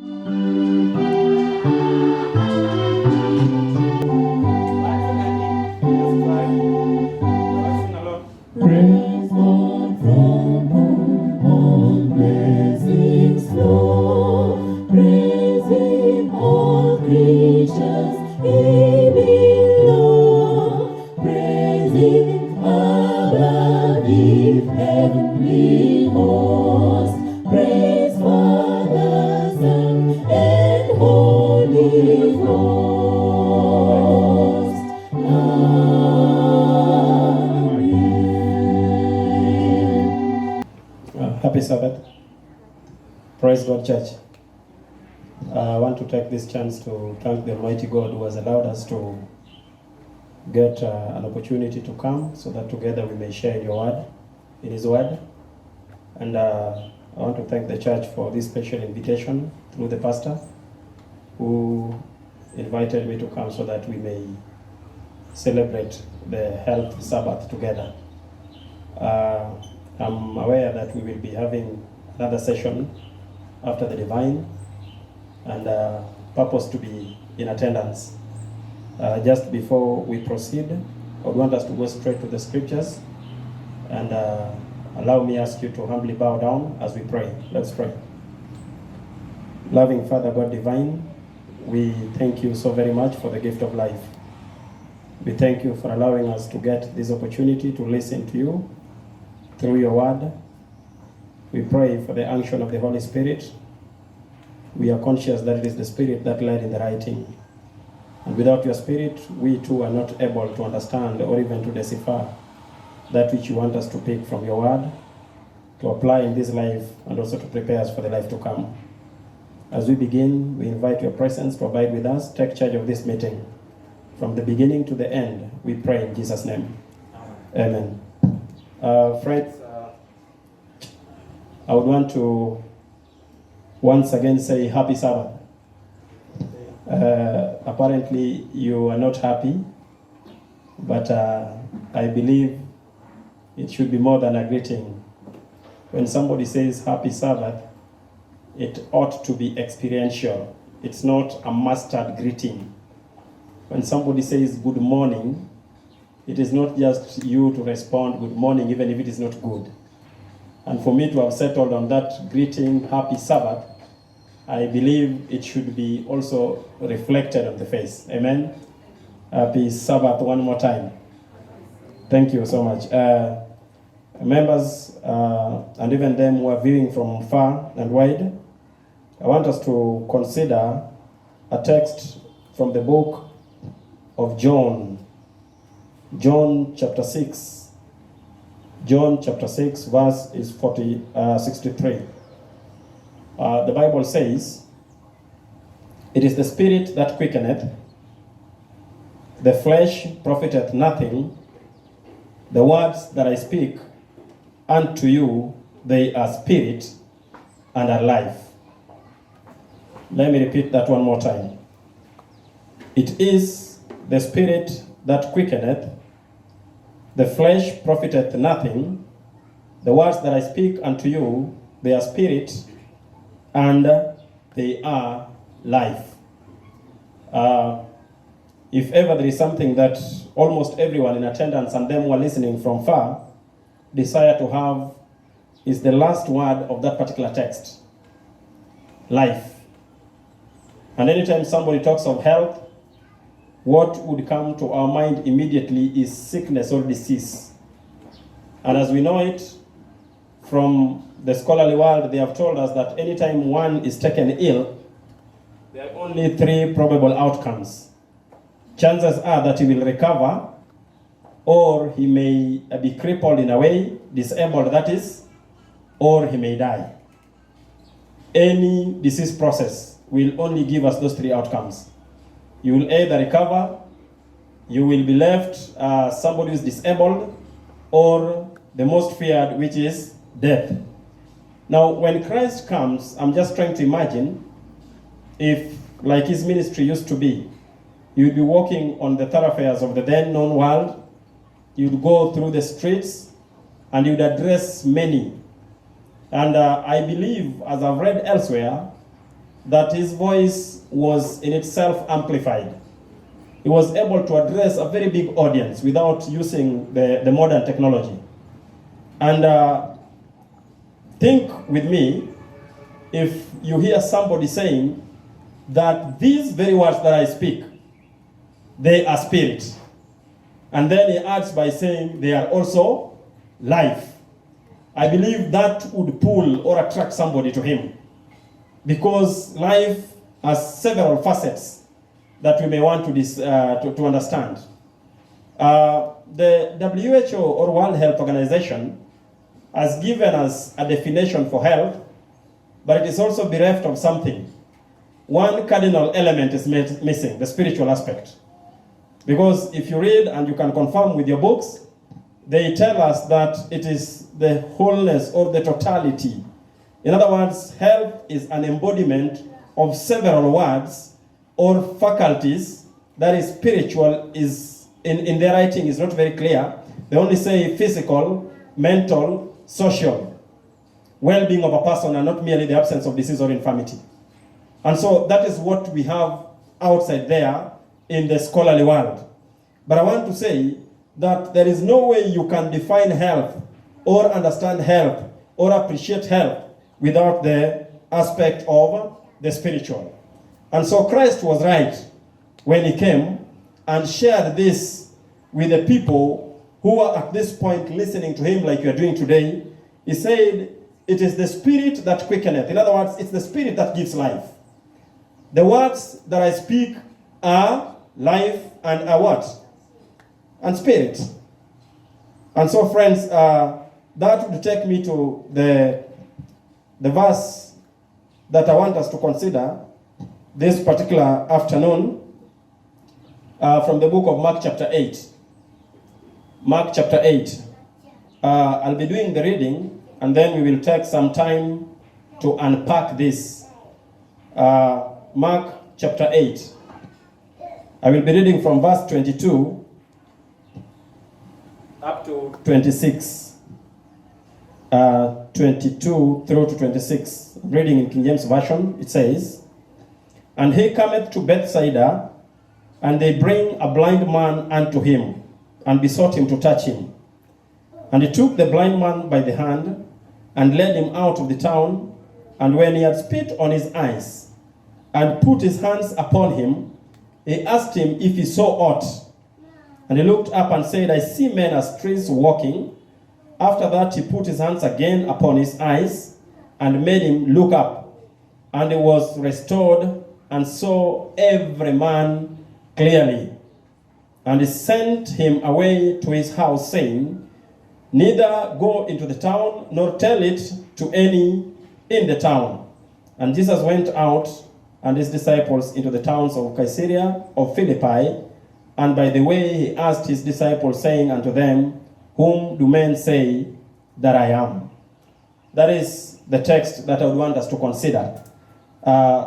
Praise God from whom all blessings flow. Praise Him, all creatures He below. Praise Him above in heavenly hosts. Praise Father, Son, and Holy Ghost. Happy Sabbath. Praise God, church. I want to take this chance to thank the Almighty God who has allowed us to get an opportunity to come so that together we may share in your word, in His word. And I want to thank the church for this special invitation through the pastor who invited me to come so that we may celebrate the health Sabbath together. I'm aware that we will be having another session after the divine, and purpose to be in attendance. Just before we proceed, I would want us to go straight to the scriptures, and allow me ask you to humbly bow down as we pray. Let's pray. Loving Father God divine, we thank you so very much for the gift of life. We thank you for allowing us to get this opportunity to listen to you through your word. We pray for the unction of the Holy Spirit. We are conscious that it is the Spirit that led in the writing. And without your Spirit, we too are not able to understand or even to decipher that which you want us to pick from your word, to apply in this life, and also to prepare us for the life to come. As we begin, we invite your presence to abide with us. Take charge of this meeting. From the beginning to the end, we pray in Jesus' name. Amen. Friends, I would want to once again say happy Sabbath. Apparently you are not happy, but I believe it should be more than a greeting. When somebody says happy Sabbath, it ought to be experiential. It's not a mastered greeting. When somebody says good morning, it is not just you to respond good morning, even if it is not good. And for me to have settled on that greeting, happy Sabbath, I believe it should be also reflected on the face. Amen? Happy Sabbath one more time. Thank you so much. Members, and even them who are viewing from far and wide, I want us to consider a text from the book of John. John chapter 6. John chapter 6 verse is 63. The Bible says, "It is the spirit that quickeneth, the flesh profiteth nothing. The words that I speak unto you, they are spirit and are life." Let me repeat that one more time. It is the spirit that quickeneth, the flesh profiteth nothing. The words that I speak unto you, they are spirit and they are life. If ever there is something that almost everyone in attendance and them who are listening from far desire to have, is the last word of that particular text: life. And anytime somebody talks of health, what would come to our mind immediately is sickness or disease. And as we know it from the scholarly world, they have told us that anytime one is taken ill, there are only three probable outcomes. Chances are that he will recover, or he may be crippled in a way, disabled that is, or he may die. Any disease process will only give us those three outcomes. You will either recover, you will be left somebody who is disabled, or the most feared, which is death. Now, when Christ comes, I'm just trying to imagine if, like his ministry used to be, you'd be walking on the thoroughfares of the then known world, you'd go through the streets, and you'd address many. And I believe, as I've read elsewhere, that his voice was in itself amplified. He was able to address a very big audience without using the modern technology. And think with me, if you hear somebody saying that these very words that I speak, they are spirit. And then he adds by saying they are also life. I believe that would pull or attract somebody to him. Because life has several facets that we may want to understand. The WHO, or World Health Organization, has given us a definition for health, but it is also bereft of something. One cardinal element is missing, the spiritual aspect. Because if you read, and you can confirm with your books, they tell us that it is the wholeness or the totality. In other words, health is an embodiment of several words or faculties. That is spiritual, is in their writing is not very clear. They only say physical, mental, social, well-being of a person, and not merely the absence of disease or infirmity. And so that is what we have outside there in the scholarly world. But I want to say that there is no way you can define health or understand health or appreciate health without the aspect of the spiritual. And so Christ was right when he came and shared this with the people who are at this point listening to him like you are doing today. He said, it is the spirit that quickeneth. In other words, it's the spirit that gives life. The words that I speak are life and are what? And spirit. And so friends, that would take me to the verse that I want us to consider this particular afternoon, from the book of Mark chapter 8. Mark chapter 8. I'll be doing the reading, and then we will take some time to unpack this. Mark chapter 8. I will be reading from verse 22 up to 26. 22 through to 26. Reading in King James Version, it says, And he cometh to Bethsaida, and they bring a blind man unto him, and besought him to touch him. And he took the blind man by the hand, and led him out of the town. And when he had spit on his eyes, and put his hands upon him, he asked him if he saw aught. And he looked up and said, I see men as trees walking. After that he put his hands again upon his eyes, and made him look up. And he was restored, and saw every man clearly. And he sent him away to his house, saying, Neither go into the town, nor tell it to any in the town. And Jesus went out, and his disciples, into the towns of Caesarea of Philippi. And by the way he asked his disciples, saying unto them, Whom do men say that I am? That is the text that I would want us to consider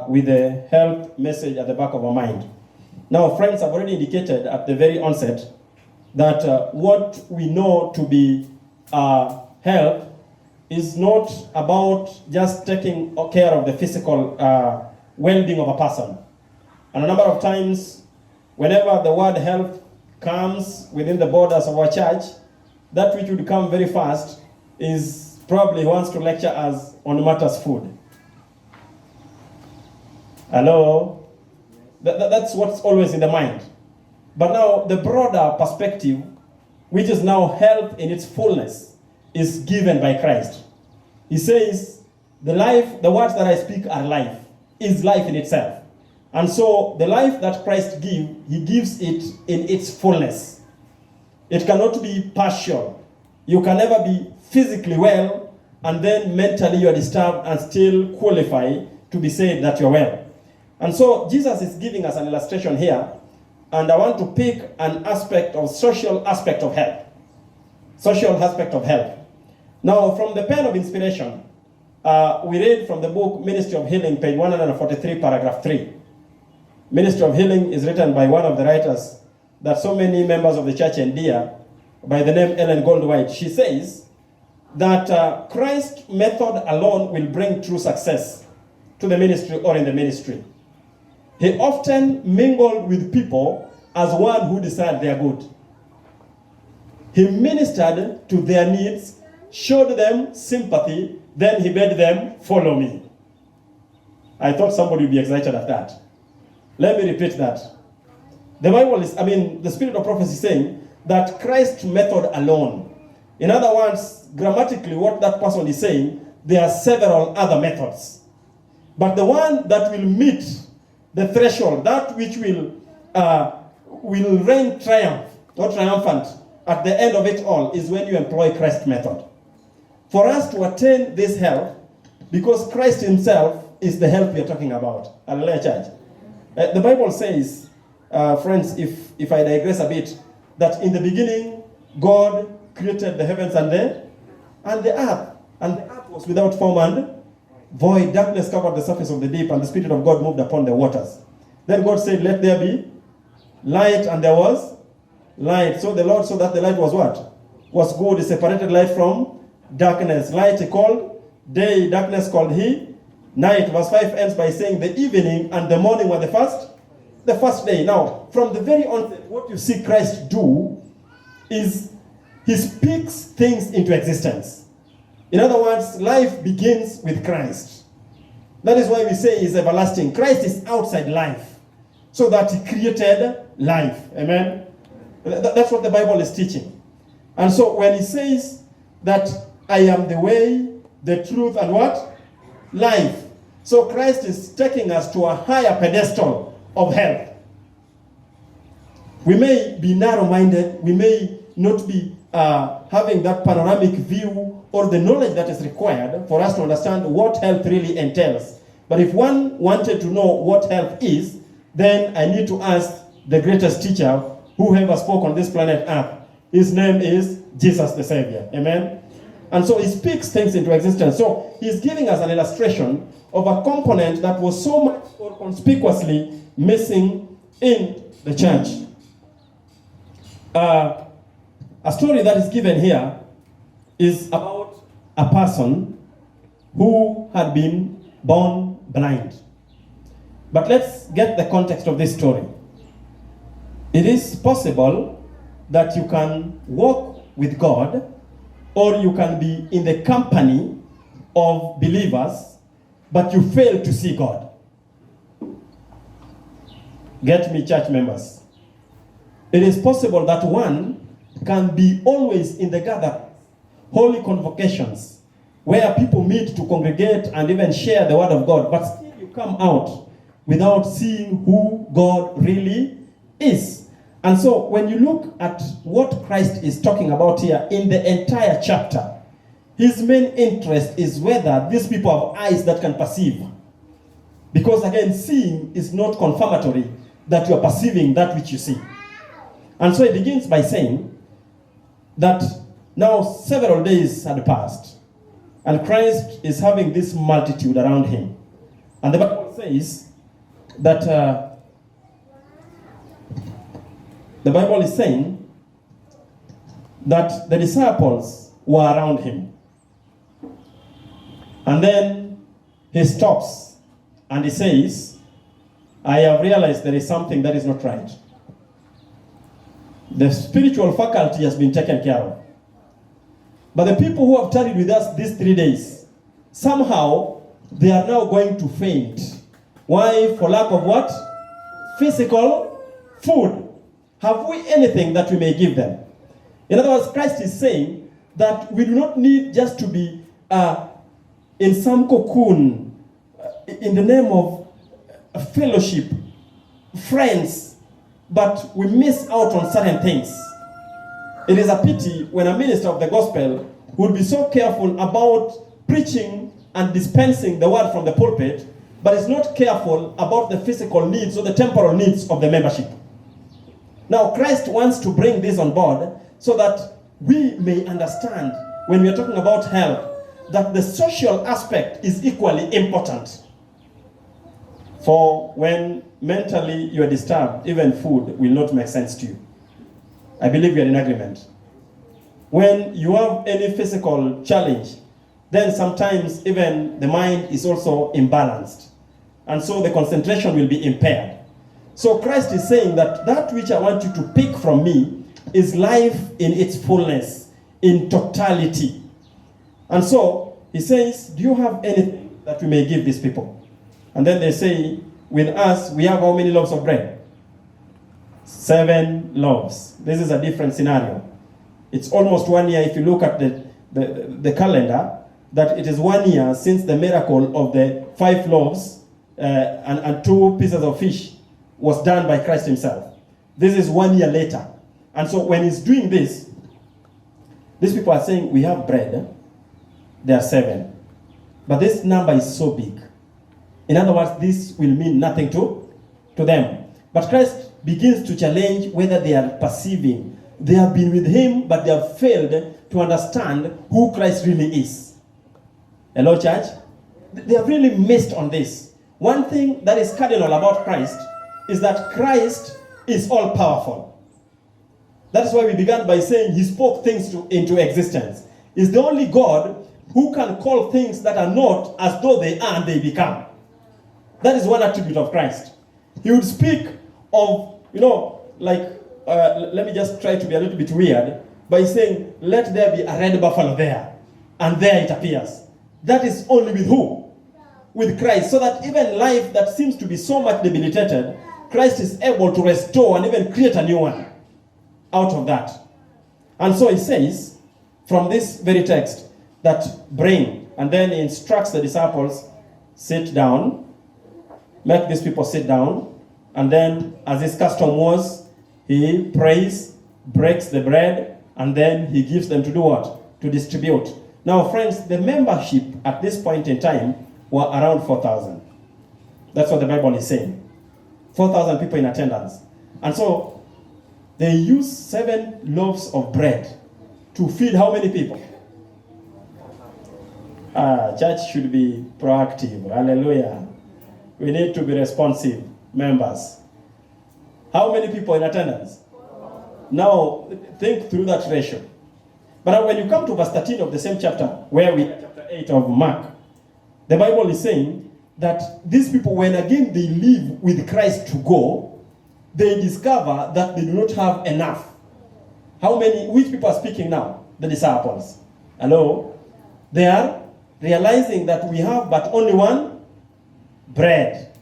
with the health message at the back of our mind. Now, friends, I've already indicated at the very onset that what we know to be health is not about just taking care of the physical well-being of a person. And a number of times, whenever the word health comes within the borders of our church, that which would come very fast is probably wants to lecture us on matters food. Hello? That's what's always in the mind. But now the broader perspective, which is now health in its fullness, is given by Christ. He says, the words that I speak are life, is life in itself. And so the life that Christ gives, he gives it in its fullness. It cannot be partial. You can never be physically well and then mentally you are disturbed and still qualify to be said that you're well. And so Jesus is giving us an illustration here, and I want to pick an aspect of social aspect of health. Social aspect of health. Now, from the pen of inspiration, we read from the book Ministry of Healing, page 143, paragraph 3. Ministry of Healing is written by one of the writers that so many members of the church endear, by the name Ellen Goldwhite. She says that Christ's method alone will bring true success to the ministry or in the ministry. He often mingled with people as one who desired their good. He ministered to their needs, showed them sympathy, then he bade them follow me. I thought somebody would be excited at that. Let me repeat that. The Bible is, the spirit of prophecy is saying that Christ's method alone. In other words, grammatically, what that person is saying, there are several other methods. But the one that will meet the threshold, that which will reign triumphant at the end of it all, is when you employ Christ's method. For us to attain this health, because Christ himself is the health we are talking about. Hallelujah, church. The Bible says, friends, if I digress a bit, that in the beginning, God created the heavens and the earth. And the earth was without form and void. Darkness covered the surface of the deep, and the Spirit of God moved upon the waters. Then God said, let there be light, and there was light. So the Lord saw that the light was what? Was good. He separated light from darkness. Light he called day, darkness called he night. Verse 5 ends by saying the evening and the morning were the first day. Now, from the very onset, what you see Christ do is he speaks things into existence. In other words, life begins with Christ. That is why we say he is everlasting. Christ is outside life, so that he created life. Amen? That's what the Bible is teaching. And so when he says that I am the way, the truth, and what? Life. So Christ is taking us to a higher pedestal of health. We may be narrow-minded, we may not be having that panoramic view or the knowledge that is required for us to understand what health really entails. But if one wanted to know what health is, then I need to ask the greatest teacher who ever spoke on this planet Earth. His name is Jesus the Savior. Amen? And so he speaks things into existence. So he's giving us an illustration of a component that was so much or conspicuously missing in the church. A story that is given here is about a person who had been born blind. But let's get the context of this story. It is possible that you can walk with God, or you can be in the company of believers, but you fail to see God. Get me, church members. It is possible that one can be always in the gather, holy convocations, where people meet to congregate and even share the word of God, but still you come out without seeing who God really is. And so when you look at what Christ is talking about here in the entire chapter, his main interest is whether these people have eyes that can perceive. Because again, seeing is not confirmatory that you are perceiving that which you see. And so he begins by saying that now several days had passed, and Christ is having this multitude around him. And the Bible says that the Bible is saying that the disciples were around him. And then he stops and he says, I have realized there is something that is not right. The spiritual faculty has been taken care of. But the people who have tarried with us these 3 days, somehow they are now going to faint. Why? For lack of what? Physical food. Have we anything that we may give them? In other words, Christ is saying that we do not need just to be in some cocoon in the name of fellowship, friends, but we miss out on certain things. It is a pity when a minister of the gospel would be so careful about preaching and dispensing the word from the pulpit, but is not careful about the physical needs or the temporal needs of the membership. Now, Christ wants to bring this on board so that we may understand, when we are talking about health, that the social aspect is equally important. For when mentally you are disturbed, even food will not make sense to you. I believe we are in agreement. When you have any physical challenge, then sometimes even the mind is also imbalanced. and so the concentration will be impaired. So Christ is saying that which I want you to pick from me is life in its fullness, in totality. And so he says, do you have anything that we may give these people? And then they say, with us, we have how many loaves of bread? 7 loaves. This is a different scenario. It's almost 1 year if you look at the calendar, that it is 1 year since the miracle of the 5 loaves and 2 pieces of fish was done by Christ himself. This is 1 year later. And so when he's doing this, these people are saying, we have bread. There are 7. But this number is so big. In other words, this will mean nothing to them. But Christ begins to challenge whether they are perceiving. They have been with him, but they have failed to understand who Christ really is. Hello, church? They have really missed on this. One thing that is cardinal about Christ is that Christ is all-powerful. That's why we began by saying he spoke things into existence. He's the only God who can call things that are not as though they are and they become. That is one attribute of Christ. He would speak of, let me just try to be a little bit weird by saying, let there be a red buffalo there. And there it appears. That is only with who? With Christ. So that even life that seems to be so much debilitated, Christ is able to restore and even create a new one out of that. And so he says, from this very text, that bring, and then he instructs the disciples, sit down, make these people sit down, and then, as his custom was, he prays, breaks the bread, and then he gives them to do what? To distribute. Now, friends, the membership at this point in time were around 4,000. That's what the Bible is saying. 4,000 people in attendance. And so, they used 7 loaves of bread to feed how many people? Church should be proactive. Hallelujah. We need to be responsive members. How many people in attendance? Now, think through that ratio. But when you come to verse 13 of the same chapter, where we are, chapter 8 of Mark, the Bible is saying that these people, when again they leave with Christ to go, they discover that they do not have enough. How many, which people are speaking now? The disciples. Hello? They are realizing that we have but only one bread.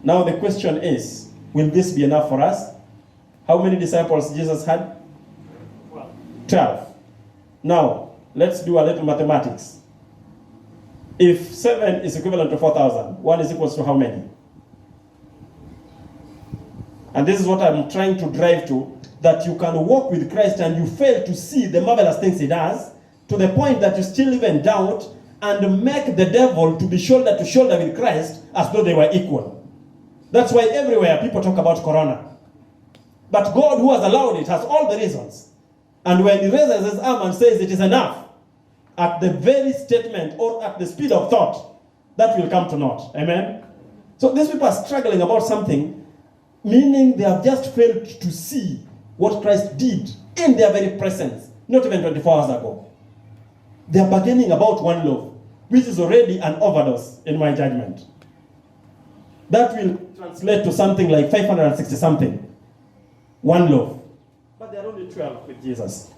Now the question is, will this be enough for us? How many disciples Jesus had? 12. Now, let's do a little mathematics. If 7 is equivalent to 4,000, 1 is equal to how many? And this is what I'm trying to drive to, that you can walk with Christ and you fail to see the marvelous things he does, to the point that you still even doubt and make the devil to be shoulder to shoulder with Christ as though they were equal. That's why everywhere people talk about corona. But God, who has allowed it, has all the reasons. And when he raises his arm and says it is enough, at the very statement or at the speed of thought, that will come to naught. Amen? So these people are struggling about something, meaning they have just failed to see what Christ did in their very presence, not even 24 hours ago. They are bargaining about 1 loaf, which is already an overdose in my judgment. That will translate to something like 560 something. 1 loaf. But there are only 12 with Jesus.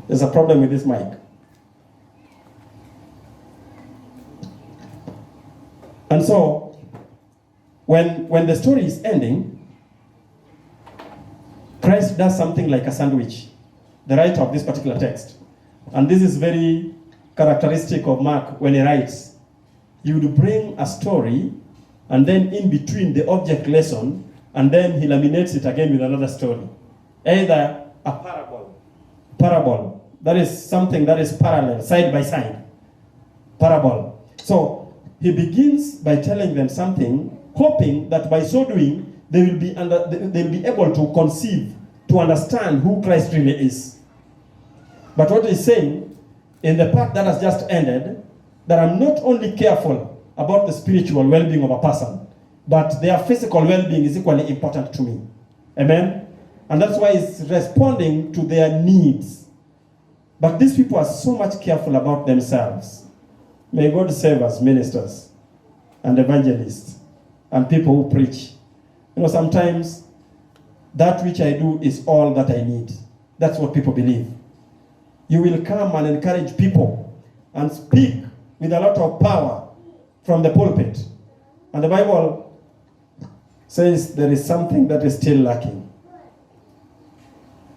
There's a problem with this mic. And so, when the story is ending, Christ does something like a sandwich, the writer of this particular text. And this is very characteristic of Mark when he writes. He would bring a story, and then in between the object lesson, and then he laminates it again with another story. Either a parable, that is something that is parallel, side by side. Parable. So he begins by telling them something, hoping that by so doing, they will be able to conceive, to understand who Christ really is. But what he's saying, in the part that has just ended, that I'm not only careful about the spiritual well-being of a person, but their physical well-being is equally important to me. Amen? And that's why he's responding to their needs. But these people are so much careful about themselves. May God save us, ministers. and evangelists and people who preach. You know, sometimes that which I do is all that I need. That's what people believe. You will come and encourage people and speak with a lot of power from the pulpit. And the Bible says there is something that is still lacking.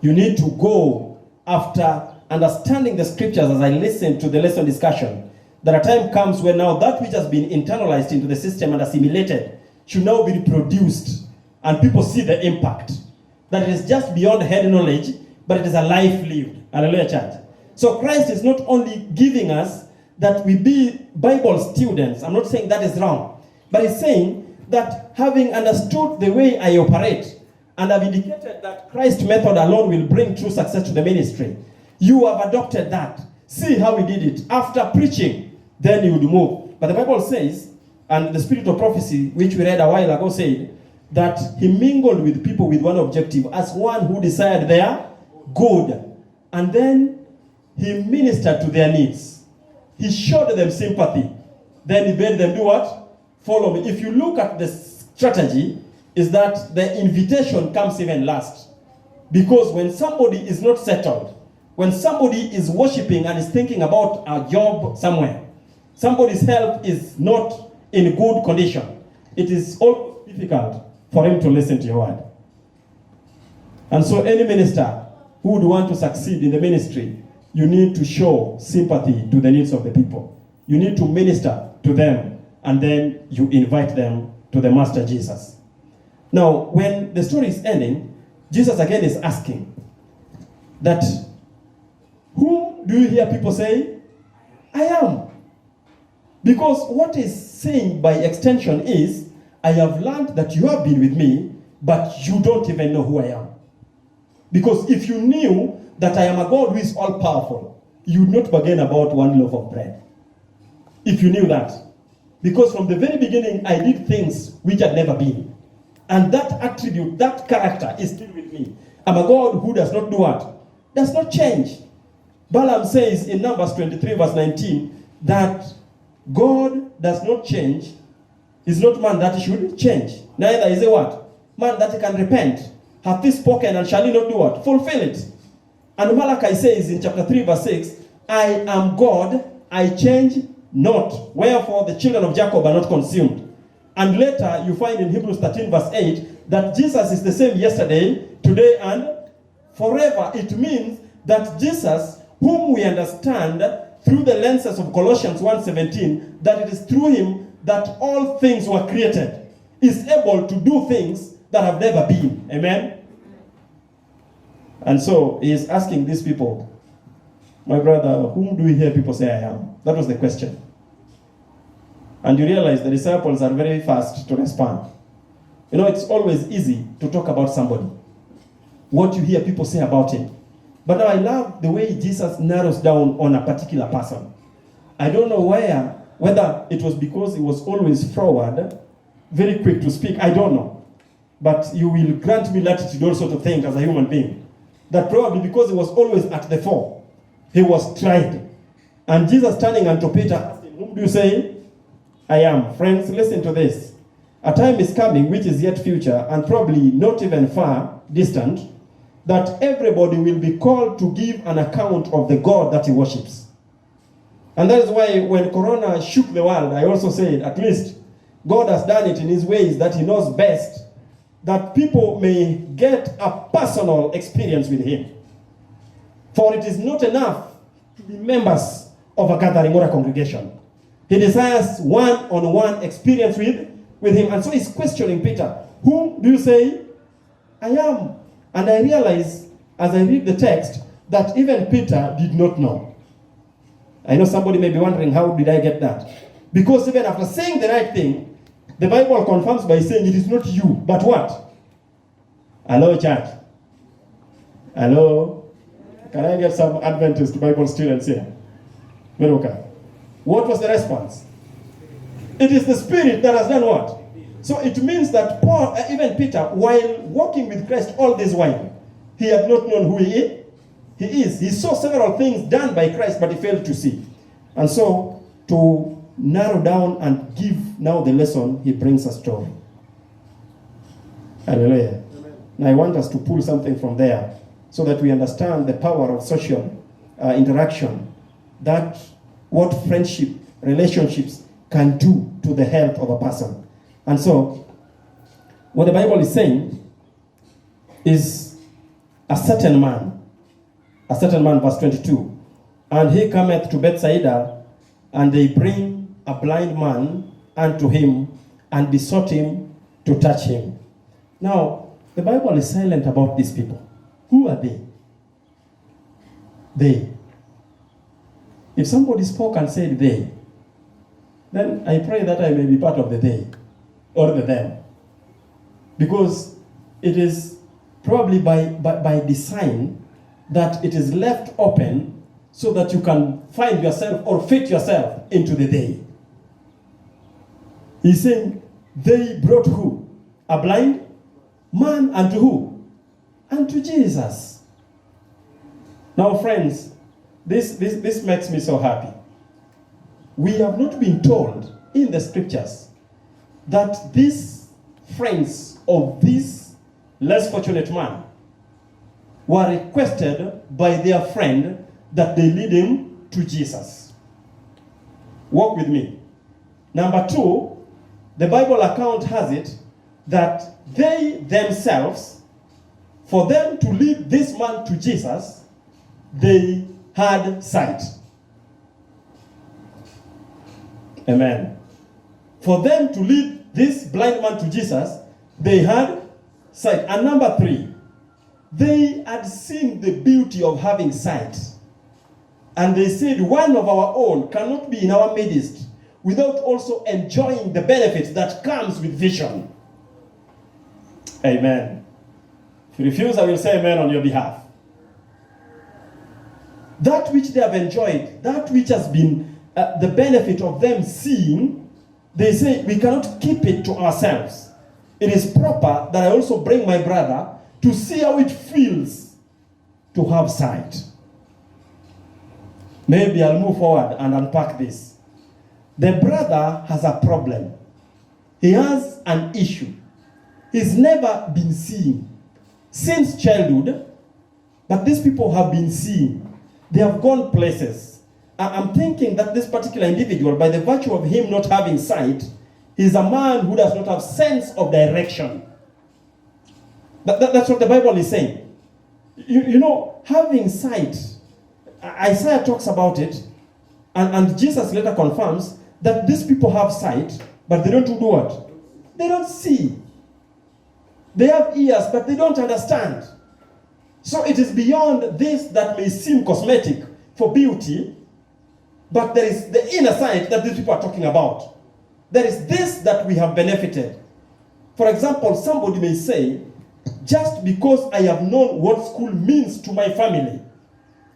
You need to go after understanding the scriptures. As I listen to the lesson discussion, that a time comes when now that which has been internalized into the system and assimilated should now be reproduced, and people see the impact. That it is just beyond head knowledge, but it is a life lived. Hallelujah, church. So Christ is not only giving us that we be Bible students. I'm not saying that is wrong, but he's saying that having understood the way I operate, and have indicated that Christ's method alone will bring true success to the ministry, you have adopted that. See how he did it. After preaching, then you would move. But the Bible says, and the spirit of prophecy, which we read a while ago, said that he mingled with people with one objective, as one who desired their good. And then he ministered to their needs. He showed them sympathy. Then he made them do what? Follow me. If you look at the strategy, is that the invitation comes even last. Because when somebody is not settled, when somebody is worshiping and is thinking about a job somewhere, somebody's health is not in good condition, it is all difficult for him to listen to your word. And so any minister who would want to succeed in the ministry, you need to show sympathy to the needs of the people. You need to minister to them, and then you invite them to the Master Jesus. Now, when the story is ending, Jesus again is asking that, whom do you hear people say, I am? Because what is saying by extension is, I have learned that you have been with me, but you don't even know who I am. Because if you knew that I am a God who is all powerful, you would not bargain about one loaf of bread. If you knew that. Because from the very beginning, I did things which had never been. And that attribute, that character is still with me. I'm a God who does not do what? Does not change. Balaam says in Numbers 23 verse 19 that God does not change. Is not man that he should change. Neither is he what? Man that he can repent. Hath he spoken, and shall he not do what? Fulfill it. And Malachi says in chapter 3 verse 6, I am God, I change not. Wherefore the children of Jacob are not consumed. And later you find in Hebrews 13 verse 8 that Jesus is the same yesterday, today, and forever. It means that Jesus, whom we understand through the lenses of Colossians 1:17, that it is through him that all things were created, is able to do things that have never been. Amen? And so he is asking these people, my brother, whom do you hear people say I am? That was the question. And you realize the disciples are very fast to respond. You know, it's always easy to talk about somebody, what you hear people say about him. But now I love the way Jesus narrows down on a particular person. I don't know whether it was because he was always forward, very quick to speak, I don't know. But you will grant me latitude also to think as a human being, that probably because he was always at the fore, he was tried. And Jesus turning unto Peter asked him, whom do you say I am? Friends, listen to this. A time is coming which is yet future, and probably not even far distant, that everybody will be called to give an account of the God that he worships. And that is why when Corona shook the world, I also said, at least God has done it in his ways that he knows best, that people may get a personal experience with him. For it is not enough to be members of a gathering or a congregation. He desires one-on-one experience with him. And so he's questioning Peter, whom do you say I am? And I realize, as I read the text, that even Peter did not know. I know somebody may be wondering, how did I get that? Because even after saying the right thing, the Bible confirms by saying it is not you, but what? Hello, church. Hello? Can I get some Adventist Bible students here? Okay. What was the response? It is the Spirit that has done what? So it means that Paul, even Peter, while walking with Christ all this while, he had not known who he is. He saw several things done by Christ, but he failed to see. And so, to narrow down and give now the lesson, he brings a story. Hallelujah. Amen. Now I want us to pull something from there so that we understand the power of social interaction, that what friendship, relationships can do to the health of a person. And so, what the Bible is saying is a certain man, verse 22, and he cometh to Bethsaida, and they bring a blind man unto him, and besought him to touch him. Now, the Bible is silent about these people. Who are they? They. If somebody spoke and said they, then I pray that I may be part of the they or the them. Because it is probably by design that it is left open so that you can find yourself or fit yourself into the they. He's saying, they brought who? A blind man unto who? Unto Jesus. Now, friends, this makes me so happy. We have not been told in the scriptures that these friends of this less fortunate man were requested by their friend that they lead him to Jesus. Walk with me. Number 2, the Bible account has it that they themselves, for them to lead this man to Jesus, they had sight. Amen. For them to lead this blind man to Jesus, they had sight. And number 3, they had seen the beauty of having sight. And they said, one of our own cannot be in our midst without also enjoying the benefits that comes with vision. Amen. If you refuse, I will say amen on your behalf. That which they have enjoyed, that which has been the benefit of them seeing, they say we cannot keep it to ourselves. It is proper that I also bring my brother to see how it feels to have sight. Maybe I'll move forward and unpack this. The brother has a problem. He has an issue. He's never been seeing since childhood, but these people have been seeing. They have gone places. I'm thinking that this particular individual, by the virtue of him not having sight, is a man who does not have sense of direction. That's what the Bible is saying. You know, having sight, Isaiah talks about it, and Jesus later confirms that these people have sight, but they don't do what? They don't see. They have ears, but they don't understand. So it is beyond this that may seem cosmetic for beauty, but there is the inner sight that these people are talking about. There is this that we have benefited. For example, somebody may say, just because I have known what school means to my family,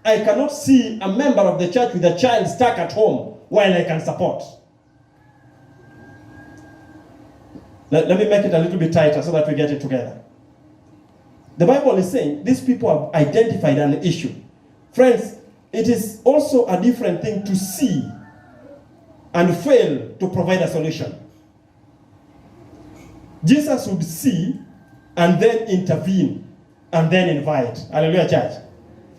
I cannot see a member of the church with a child stuck at home while I can support. Let me make it a little bit tighter so that we get it together. The Bible is saying these people have identified an issue. Friends, it is also a different thing to see and fail to provide a solution. Jesus would see and then intervene and then invite. Hallelujah, church.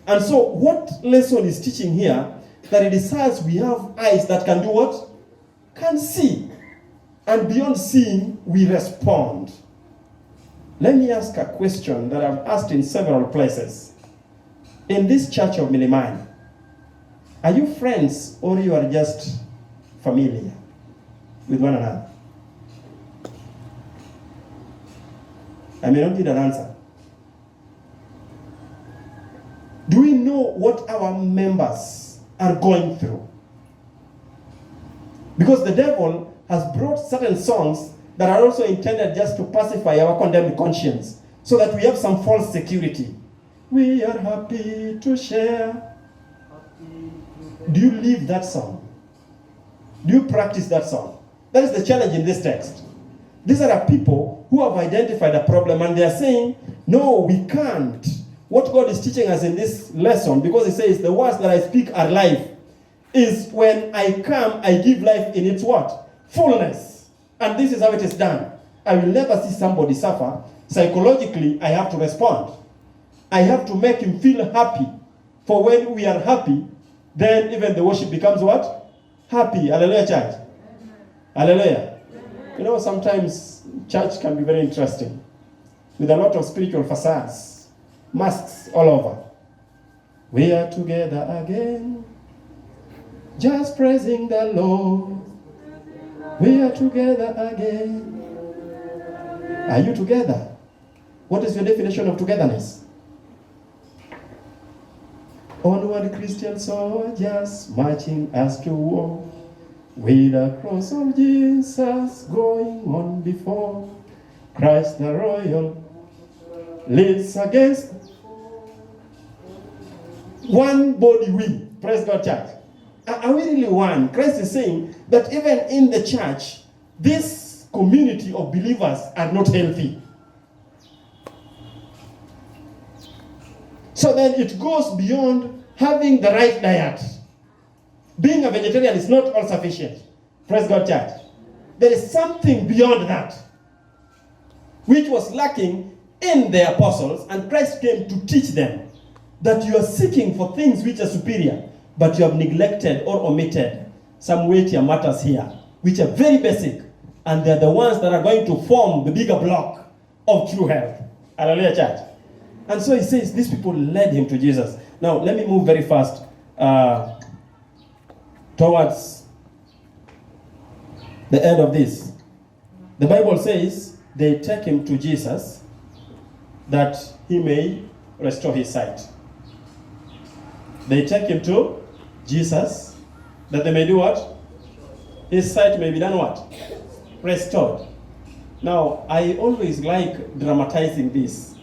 And so what lesson is teaching here? That it desires we have eyes that can do what? Can see. And beyond seeing, we respond. Let me ask a question that I've asked in several places. In this church of Milimani, are you friends or you are just familiar with one another? I may not need an answer. Do we know what our members are going through? Because the devil has brought certain songs that are also intended just to pacify our condemned conscience, so that we have some false security. We are happy to share. Do you live that song? Do you practice that song? That is the challenge in this text. These are people who have identified a problem and they are saying, no, we can't. What God is teaching us in this lesson, because He says, the words that I speak are life. is when I come, I give life in its what? Fullness. And this is how it is done. I will never see somebody suffer. Psychologically, I have to respond. I have to make him feel happy. For when we are happy, then even the worship becomes what? Happy. Hallelujah, church. Hallelujah. You know, sometimes church can be very interesting, with a lot of spiritual facades, masks all over. We are together again, just praising the Lord. We are together again. Are you together? What is your definition of togetherness? Onward Christian soldiers marching as to war, with the cross of Jesus going on before. Christ the royal leads against one body we. Praise God, church. Are we really one? Christ is saying that even in the church, this community of believers are not healthy. So then it goes beyond having the right diet. Being a vegetarian is not all sufficient. Praise God, church. There is something beyond that, which was lacking in the apostles, and Christ came to teach them that you are seeking for things which are superior, but you have neglected or omitted some weightier matters here, which are very basic, and they're the ones that are going to form the bigger block of true health. Hallelujah, church. And so he says these people led him to Jesus. Now, let me move very fast towards the end of this. The Bible says they take him to Jesus that he may restore his sight. They take him to Jesus that they may do what? His sight may be done what? Restored. Now, I always like dramatizing this.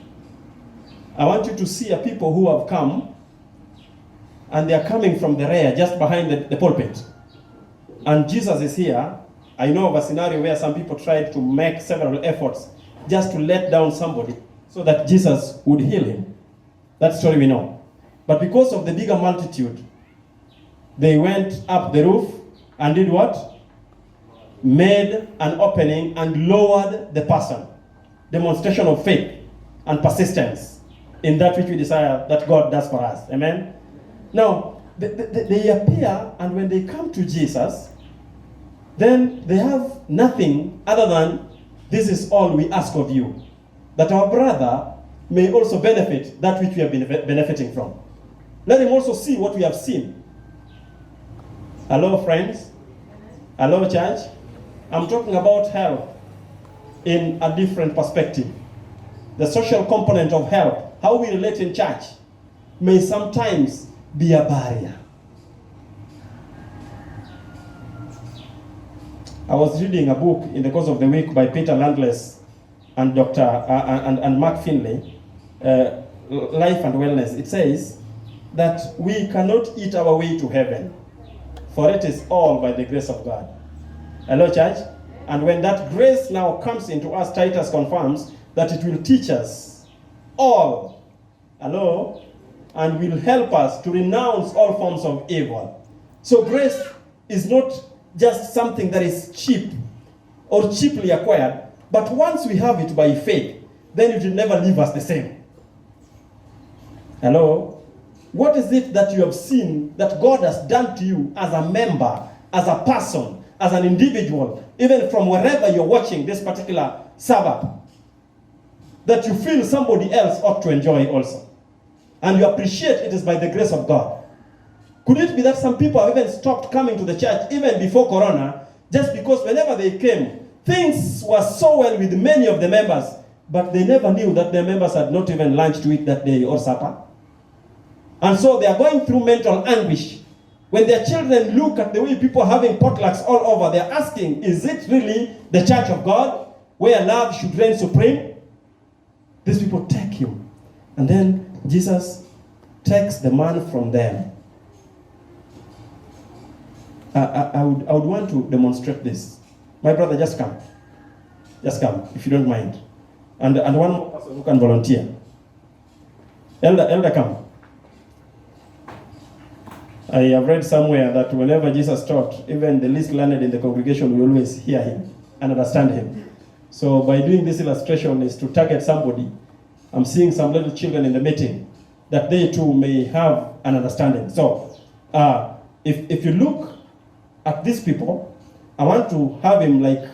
I want you to see a people who have come, and they are coming from the rear, just behind the pulpit. And Jesus is here. I know of a scenario where some people tried to make several efforts just to let down somebody so that Jesus would heal him. That story we know. But because of the bigger multitude, they went up the roof and did what? Made an opening and lowered the person. Demonstration of faith and persistence in that which we desire that God does for us. Amen? Now, they appear, and when they come to Jesus, then they have nothing other than, this is all we ask of you, that our brother may also benefit that which we have been benefiting from. Let him also see what we have seen. Hello, friends. Hello, church. I'm talking about health in a different perspective. The social component of health, how we relate in church, may sometimes be a barrier. I was reading a book in the course of the week by Peter Landless and and Mark Finley, Life and Wellness. It says that we cannot eat our way to heaven, for it is all by the grace of God. Hello, church? And when that grace now comes into us, Titus confirms that it will teach us all, hello, and will help us to renounce all forms of evil. So grace is not just something that is cheap or cheaply acquired, but once we have it by faith, then it will never leave us the same. Hello? What is it that you have seen that God has done to you as a member, as a person, as an individual, even from wherever you're watching this particular Sabbath, that you feel somebody else ought to enjoy also? And you appreciate it is by the grace of God. Could it be that some people have even stopped coming to the church even before Corona, just because whenever they came, things were so well with many of the members, but they never knew that their members had not even lunch to eat that day or supper? And so they are going through mental anguish. When their children look at the way people are having potlucks all over, they're asking, is it really the church of God where love should reign supreme? These people take him. And then Jesus takes the man from them. I would want to demonstrate this. My brother, just come. Just come, if you don't mind. And one more person who can volunteer. Elder, come. I have read somewhere that whenever Jesus taught, even the least learned in the congregation will always hear him and understand him. So by doing this illustration is to target somebody. I'm seeing some little children in the meeting, that they too may have an understanding. So if you look at these people, I want to have him like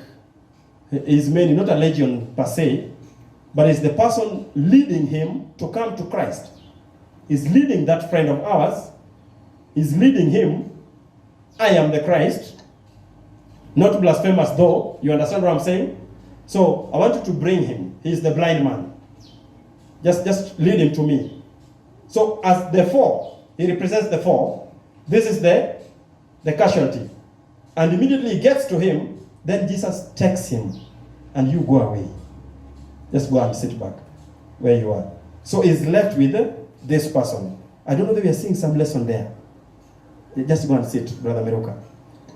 he's mainly not a legion per se, but is the person leading him to come to Christ. He's leading that friend of ours. He's leading him. I am the Christ. Not blasphemous though. You understand what I'm saying? So I want you to bring him. He's the blind man. Just lead him to me. So as the four, he represents the four. This is the casualty. And immediately he gets to him, then Jesus takes him and you go away. Just go and sit back where you are. So he's left with this person. I don't know if we are seeing some lesson there. Just go and sit, Brother Meruka.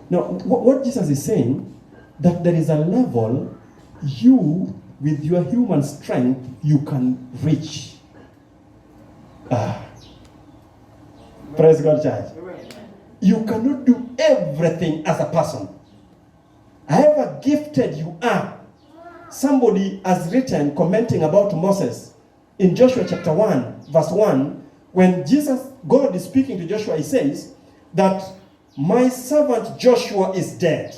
Now, what Jesus is saying, that there is a level you, with your human strength, you can reach. Praise God, church. You cannot do everything as a person. However gifted you are. Somebody has written, commenting about Moses, in Joshua chapter 1, verse 1, when God is speaking to Joshua, he says, that my servant Joshua is dead.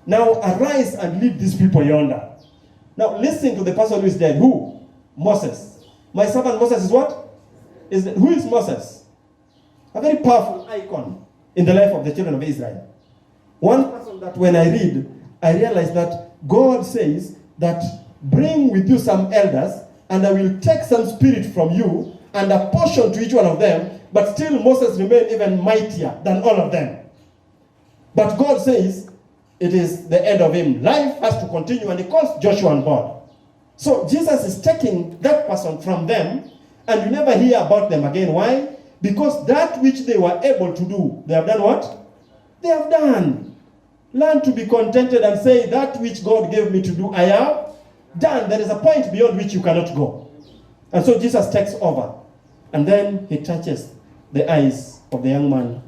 Now arise and lead these people yonder. Now listen to the person who is dead. Who? Moses. My servant Moses is what? Who is Moses? A very powerful icon in the life of the children of Israel. One person that when I read, I realize that God says that bring with you some elders and I will take some spirit from you and apportion to each one of them, but still Moses remained even mightier than all of them. But God says it is the end of him. Life has to continue, and he calls Joshua on board. So Jesus is taking that person from them, and you never hear about them again. Why? Because that which they were able to do, they have done what? They have done. Learn to be contented and say, that which God gave me to do, I have done. There is a point beyond which you cannot go. And so Jesus takes over. And then he touches the eyes of the young man.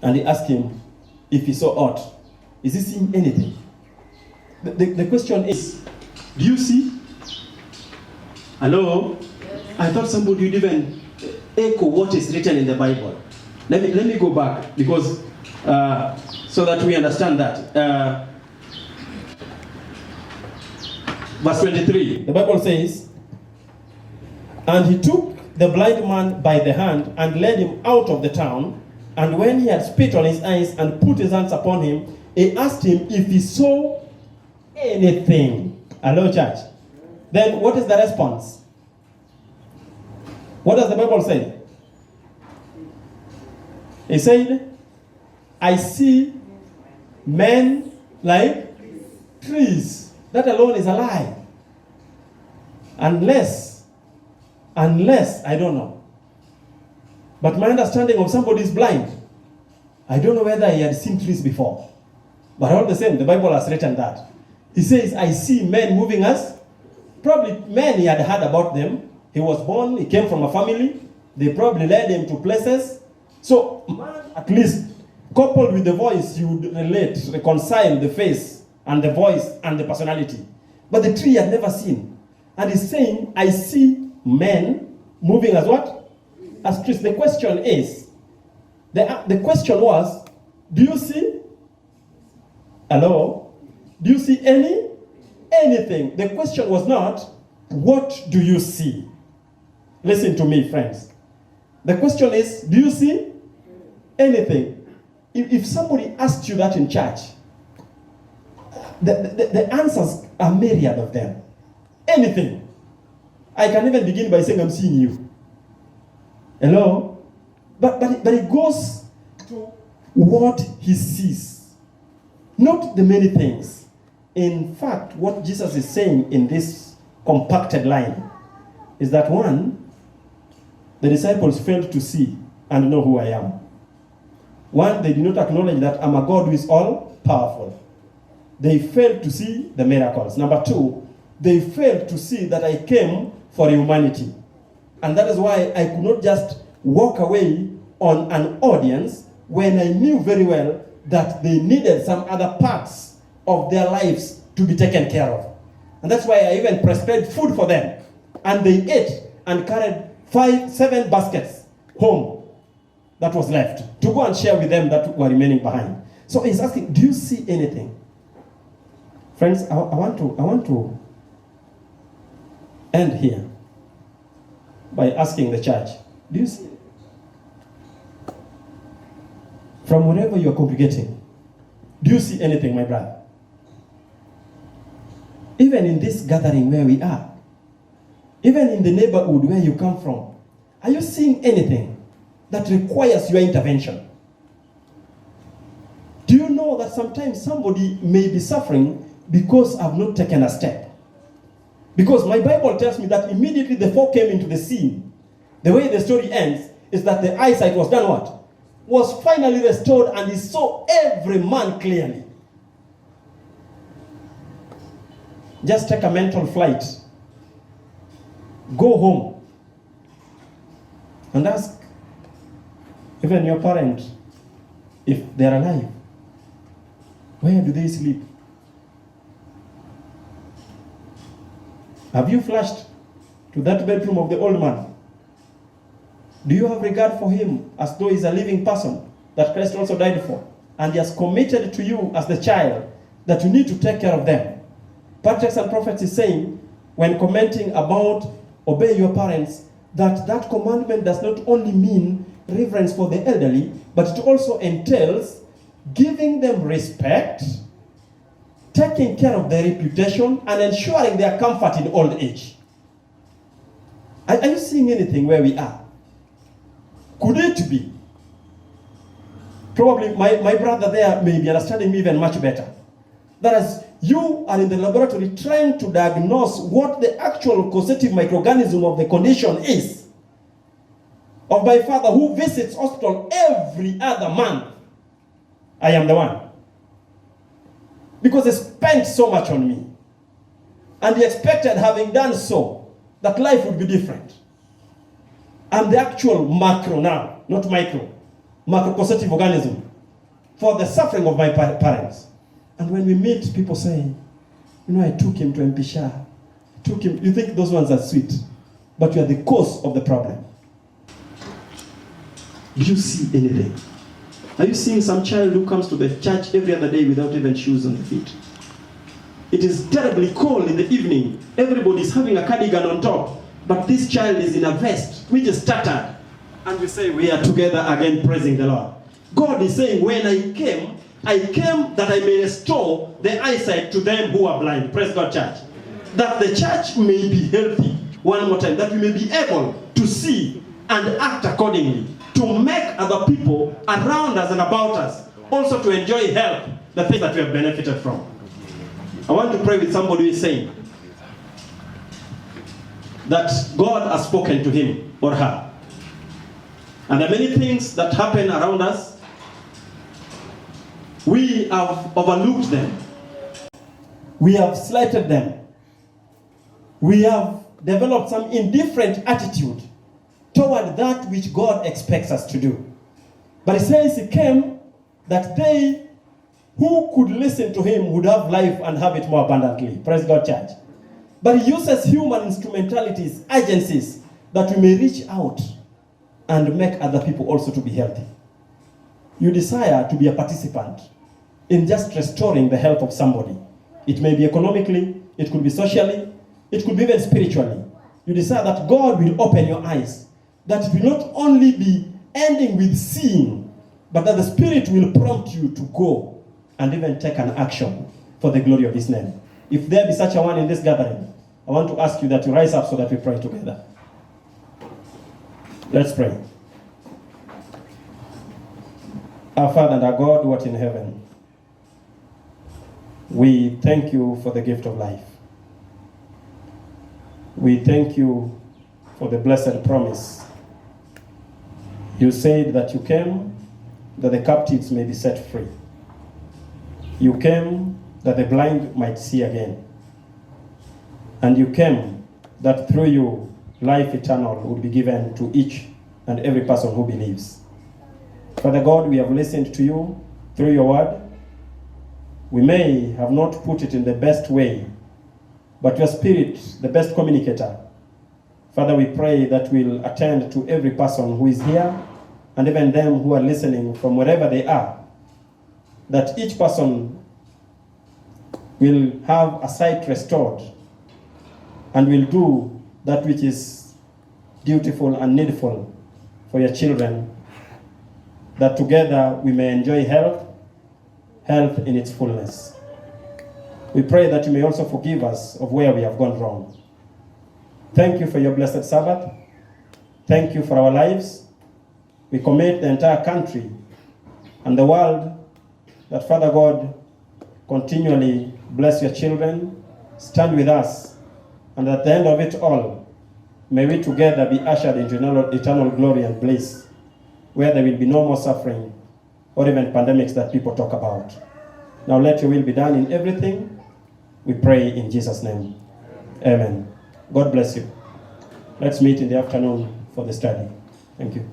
And he asks him if he saw aught. Is he seeing anything? The question is, do you see? Hello? I thought somebody would even echo what is written in the Bible. Let me go back, because so that we understand that. Verse 23, the Bible says, and he took the blind man by the hand and led him out of the town, and when he had spit on his eyes and put his hands upon him, he asked him if he saw anything. Hello, church. Then what is the response? What does the Bible say? He said, I see men like trees. That alone is a lie. Unless, I don't know. But my understanding of somebody is blind. I don't know whether he had seen trees before. But all the same, the Bible has written that. He says, I see men moving us. Probably men he had heard about them. He was born, he came from a family. They probably led him to places. So, man, at least, coupled with the voice, you would relate, reconcile the face and the voice and the personality. But the tree he had never seen. And he's saying, I see men moving as what? As trees. The question is, the question was, do you see? Hello? Do you see anything? The question was not, what do you see? Listen to me, friends. The question is, do you see anything? If somebody asked you that in church, the answers are myriad of them. Anything. I can even begin by saying, I'm seeing you. Hello? But it goes to what he sees. Not the many things. In fact, what Jesus is saying in this compacted line is that one, the disciples failed to see and know who I am. One, they did not acknowledge that I'm a God who is all powerful. They failed to see the miracles. Number two, they failed to see that I came for humanity. And that is why I could not just walk away on an audience when I knew very well that they needed some other parts of their lives to be taken care of. And that's why I even prepared food for them. And they ate and carried 7 baskets home that was left to go and share with them that were remaining behind. So he's asking, do you see anything? Friends, I want to end here by asking the church, do you see? From wherever you are congregating, do you see anything, my brother? Even in this gathering where we are, even in the neighborhood where you come from, are you seeing anything that requires your intervention? Do you know that sometimes somebody may be suffering because I've not taken a step? Because my Bible tells me that immediately the 4 came into the scene. The way the story ends is that the eyesight was done what? Was finally restored, and he saw every man clearly. Just take a mental flight. Go home and ask even your parents if they're alive. Where do they sleep? Have you flashed to that bedroom of the old man? Do you have regard for him as though he's a living person that Christ also died for? And he has committed to you as the child that you need to take care of them. Patriarchs and Prophets is saying, when commenting about obey your parents, that commandment does not only mean reverence for the elderly, but it also entails giving them respect, taking care of their reputation, and ensuring their comfort in old age. Are you seeing anything where we are? Could it be? Probably my brother there may be understanding me even much better. That as you are in the laboratory trying to diagnose what the actual causative microorganism of the condition is, of my father who visits hospital every other month, I am the one. Because he spent so much on me. And he expected, having done so, that life would be different. I'm the actual macro now, not micro. Macro causative organism for the suffering of my parents. And when we meet, people say, I took him to MP Shah. Took him. You think those ones are sweet, but you are the cause of the problem. Do you see anything? Are you seeing some child who comes to the church every other day without even shoes on the feet? It is terribly cold in the evening. Everybody is having a cardigan on top, but this child is in a vest which is tattered. And we say, we are together again praising the Lord. God is saying, when I came that I may restore the eyesight to them who are blind. Praise God, church. That the church may be healthy. One more time. That we may be able to see and act accordingly. To make other people around us and about us also to enjoy help, the things that we have benefited from. I want to pray with somebody who is saying that God has spoken to him or her. And there are many things that happen around us. We have overlooked them. We have slighted them. We have developed some indifferent attitude toward that which God expects us to do. But it says he came that they who could listen to him would have life and have it more abundantly. Praise God, church. But he uses human instrumentalities, agencies, that we may reach out and make other people also to be healthy. You desire to be a participant in just restoring the health of somebody. It may be economically, it could be socially, it could be even spiritually. You desire that God will open your eyes, that it will not only be ending with seeing, but that the Spirit will prompt you to go and even take an action for the glory of His name. If there be such a one in this gathering, I want to ask you that you rise up so that we pray together. Let's pray. Our Father and our God who art in heaven, we thank you for the gift of life. We thank you for the blessed promise. You said that you came that the captives may be set free. You came that the blind might see again. And you came that through you life eternal would be given to each and every person who believes. Father God, we have listened to you through your word. We may have not put it in the best way, but your Spirit, the best communicator, Father, we pray that we'll attend to every person who is here and even them who are listening from wherever they are, that each person will have a sight restored and will do that which is dutiful and needful for your children, that together we may enjoy health in its fullness. We pray that you may also forgive us of where we have gone wrong. Thank you for your blessed Sabbath. Thank you for our lives. We commit the entire country and the world, that Father God, continually bless your children, stand with us, and at the end of it all, may we together be ushered into eternal glory and bliss, where there will be no more suffering or even pandemics that people talk about. Now let your will be done in everything. We pray in Jesus' name. Amen. God bless you. Let's meet in the afternoon for the study. Thank you.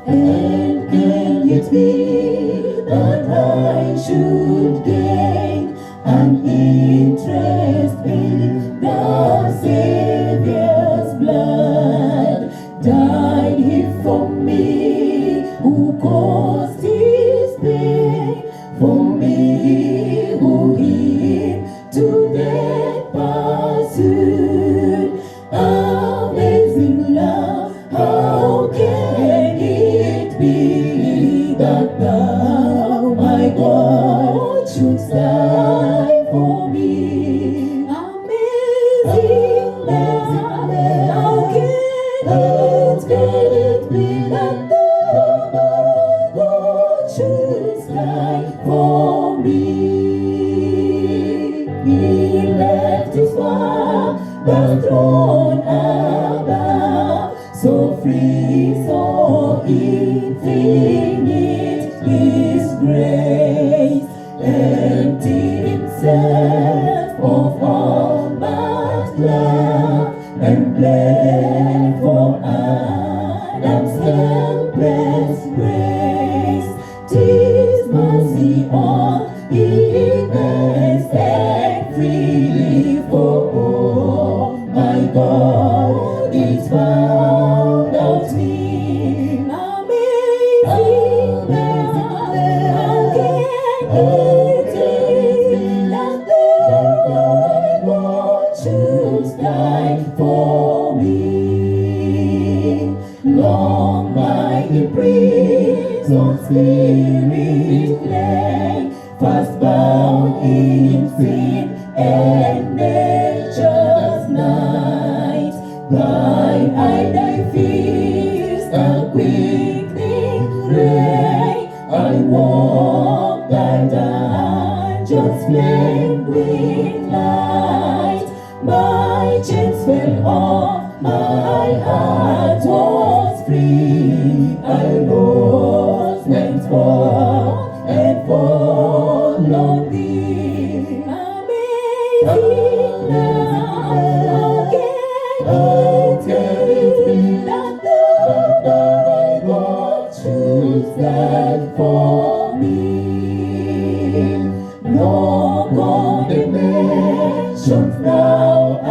And can it be that I should gain an interest in the Savior's blood? Died he for me, who caused his pain, for me who him to death pursued. Amazing love, how can it be that thou, my God, shouldst die for me? Amazing love, how can it be that thou, my God, shouldst die for me? He left his Father's throne above, so free, so infinite his grace, emptied himself of all but love, and bled for Adam's helpless grace. 'Tis mercy all immense and freely for all my God is found out me. Amazing love, how can it be that thou, my God, shouldst die for me? Long my imprisoned spirit lay, fast bound in sin and nature's night. Blind eyed I fears a quickening ray. I walked the dungeons flamed with light. My chains fell off, my heart was free. I rose, went forth, and followed thee. Amazing love, how can it be that thou, my God, shouldst die for me? No condemnation now I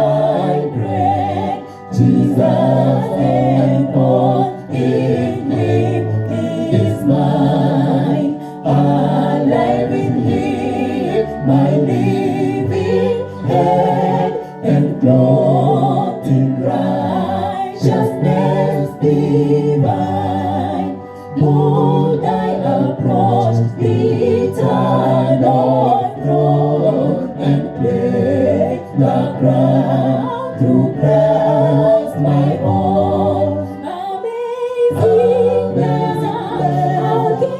pray, Jesus and all in him is mine. Alive in him, my living head, and clothed in righteousness divine. Bold I approach the eternal throne, and play the crown through Christ my own. Amazing love, how can